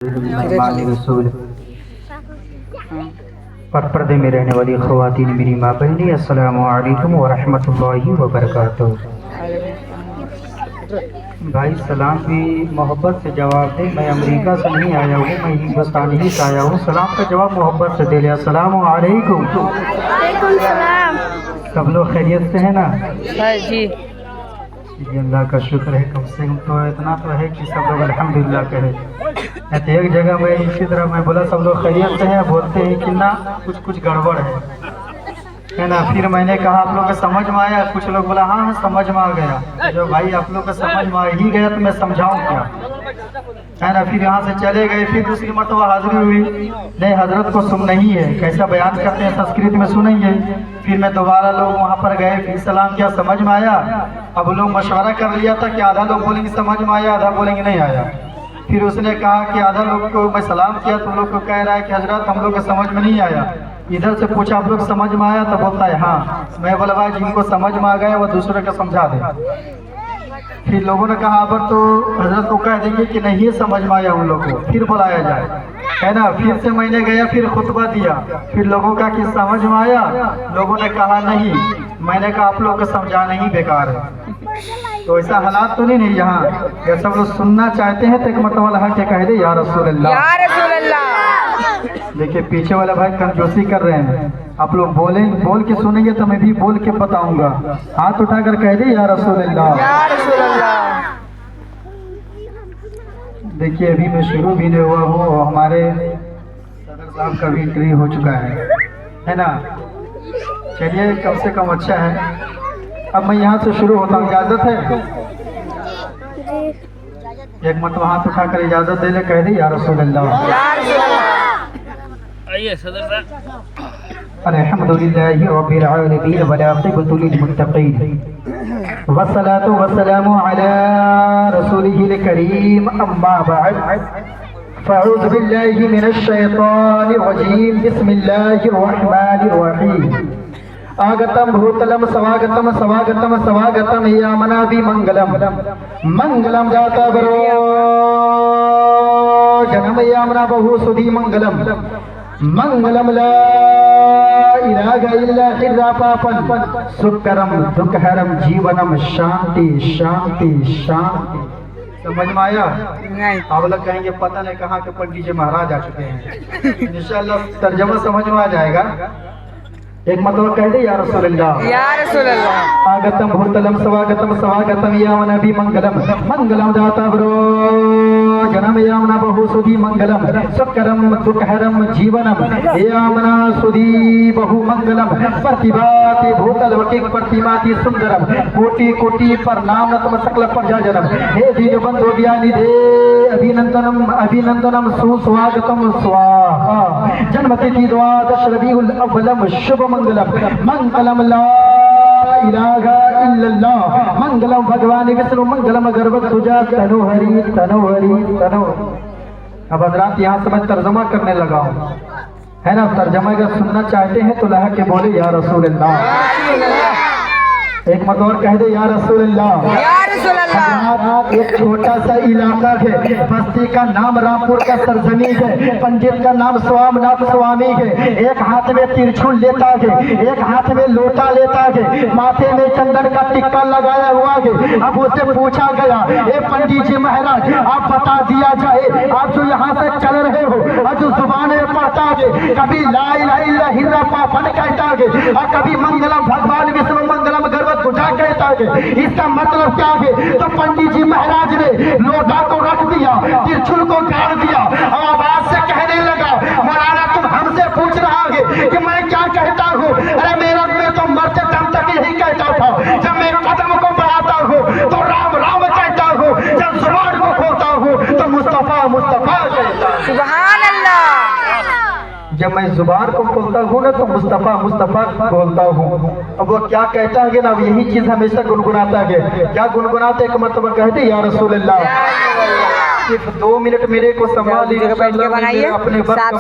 रसूल पर्दे में रहने वाली ख़वातीन मेरी माँ बहनी, अस्सलामु अलैकुम व रहमतुल्लाहि व बरकातुहू। भाई सलाम भी मोहब्बत से जवाब दे। मैं अमेरिका से नहीं आया हूँ, मैं हिंदुस्तान ही से आया हूँ। सलाम का जवाब मोहब्बत से दे लिया। अस्सलामु अलैकुम। सब लोग खैरियत से हैं ना? जी जी अल्लाह का शुक्र है। कम से कम तो इतना तो है कि सब लोग अल्हम्दुलिल्लाह कहे। तो एक जगह में इसी तरह मैं बोला सब लोग खैरियत से हैं, बोलते हैं कि ना कुछ गड़बड़ है ना। फिर मैंने कहा आप लोग को समझ में आया? कुछ लोग बोला हाँ समझ में आ गया। जो भाई आप लोग को समझ में आ ही गया तो मैं समझाऊँ क्या, है ना। फिर यहाँ से चले गए, फिर दूसरी मरतबा हाजिरी हुई, नहीं हजरत को सुन नहीं है, कैसा बयान करते हैं संस्कृत में सुनेंगे। फिर मैं दोबारा लोग वहाँ पर गए, फिर सलाम किया, समझ में आया। अब लोग मशवरा कर लिया था कि आधा लोग बोलेंगे समझ में आया, आधा बोलेंगे नहीं आया। फिर उसने कहा कि आधा लोग को मैं सलाम किया तो लोग को कह रहा है कि हजरत हम लोग को समझ में नहीं आया। इधर से पूछा आप लोग समझ में आया, तो बोलता है हाँ। मैं बोला भाई जिनको समझ में आ गया वो दूसरे को समझा दे। फिर लोगों ने कहा अब तो हजरत को कह देंगे कि नहीं समझ में आया उन लोगों को, फिर बुलाया जाए, है ना। फिर से मैंने गया, फिर खुतबा दिया, फिर लोगों का कि समझ में आया। लोगों ने कहा नहीं। मैंने कहा आप लोग को समझाना ही बेकार है। तो ऐसा हालात तो नहीं यहाँ, ये सब लोग सुनना चाहते हैं तो एक मरतबा लगा के कह दे या रसूल अल्लाह, या रसूल अल्लाह। देखिए पीछे वाले भाई कंजूसी कर रहे हैं। आप लोग बोल के सुनेंगे तो मैं भी बोल के बताऊंगा। हाथ उठाकर कह दे या रसूल अल्लाह, या रसूल अल्लाह। देखिए अभी मैं शुरू भी नहीं हुआ हूँ और हमारे सदर साहब का भी इंटरव्यू हो चुका है ना। चलिए कम से कम अच्छा है। अब मैं यहाँ से शुरू होता हूँ, इजाज़त है? एक मतलब हाथ उठाकर इजाज़त दे ले, कह दे या रसूल अल्लाह। आइए सदर साहब। अल्हम्दुलिल्लाहि रब्बिल आलमीन व आक़िबतु लिल मुत्तक़ीन वस्सलातु वस्सलामु अला रसूलिहिल करीम अम्मा बअद फ़अऊज़ु बिल्लाहि मिनश शैतानिर रजीम बिस्मिल्लाहिर रहमानिर रहीम। आगतम भूतलम सवागतम सवागतम सवागतम यामना भी मंगलम मंगलम जाता बरो जन्म यामना बहु सुधी मंगलम मंगलम ला इलाहा इल्ला हिर्रा पापन सुकरम दुखहरम जीवनम शांति शांति शांति। समझ में आया? नहीं। आप लोग कहेंगे पता नहीं कहाँ के पंडित जी महाराज आ चुके हैं। इंशाअल्लाह तर्जमा समझ में आ जाएगा। एक मतलब कह दे या रसूल अल्लाह, या रसूल अल्लाह। आगतम भूतलम सवागतम सवागतम यामना भी मंगलम मंगलम जाता ब्रो जन्म यामना बहु सुधी मंगलम सुकरम दुखहरम जीवनम यामना सुधी बहु मंगलम प्रतिभाति भूतल वटिक प्रतिमाति सुंदरम कोटि कोटि प्रणाम नतम सकल प्रजाजनम हे दीन बंधु ज्ञानी दे अभिनंदनम अभिनंदनम सुस्वागतम स्वाहा। जन्मतिथि द्वादश रबीउल अव्वलम शुभ मंगलम मंगलम ला इलाहा इल्लल्लाह मंगलम भगवान विष्णु मंगलम गर्भध्वजा तनोहरि तनोहरि तनो। अब हजरात यहाँ से मैं तर्जमा करने लगा हूँ, है ना। तर्जमा अगर सुनना चाहते हैं तो लगा के बोले या रसूल अल्लाह। एक मत और कह दे या रसूल अल्लाह, या रसूल अल्लाह। एक छोटा सा इलाका है, बस्ती का नाम रामपुर का सरजमी है, पंडित का नाम स्वामीनाथ स्वामी है। एक हाथ में तिरछुल लेता है, एक हाथ में लोटा लेता है, माथे में चंदन का टिक्का लगाया हुआ है। अब उससे पूछा गया ए पंडित जी महाराज आप बता दिया जाए आप जो यहाँ से चल रहे हो और जो जुबान में पढ़ता है, कभी ला इलाहा इल्ला हिर्रा पापन कहता है और कभी मंगलम भगवान विष्णु मंगलम गर्भ तुझा कहता है, इसका मतलब क्या है? तो पंडित जी महाराज ने लोटा को रख दिया, तिरछुल को गाड़ दिया और आवाज से कहने लगा मौलाना तुम हमसे पूछ रहा है कि मैं क्या कहता हूँ? अरे मेरा मैं तो मरते दम तक यही कहता था। जब मैं कदम को बढ़ाता हूँ तो राम राम कहता हूँ, जब जुबान को खोलता हूँ तो मुस्तफा मुस्तफा कहता हूँ। सुभान अल्लाह। जब मैं जुबान को खोलता हूँ ना तो मुस्तफा मुस्तफा बोलता हूँ। अब वो क्या कहता है ना, अब यही चीज हमेशा गुनगुनाता है। क्या गुनगुनाते? एक मरतबा कहते या रसूल अल्लाह। सिर्फ 2 मिनट मेरे को संभाल लीजिए, अपने वक्त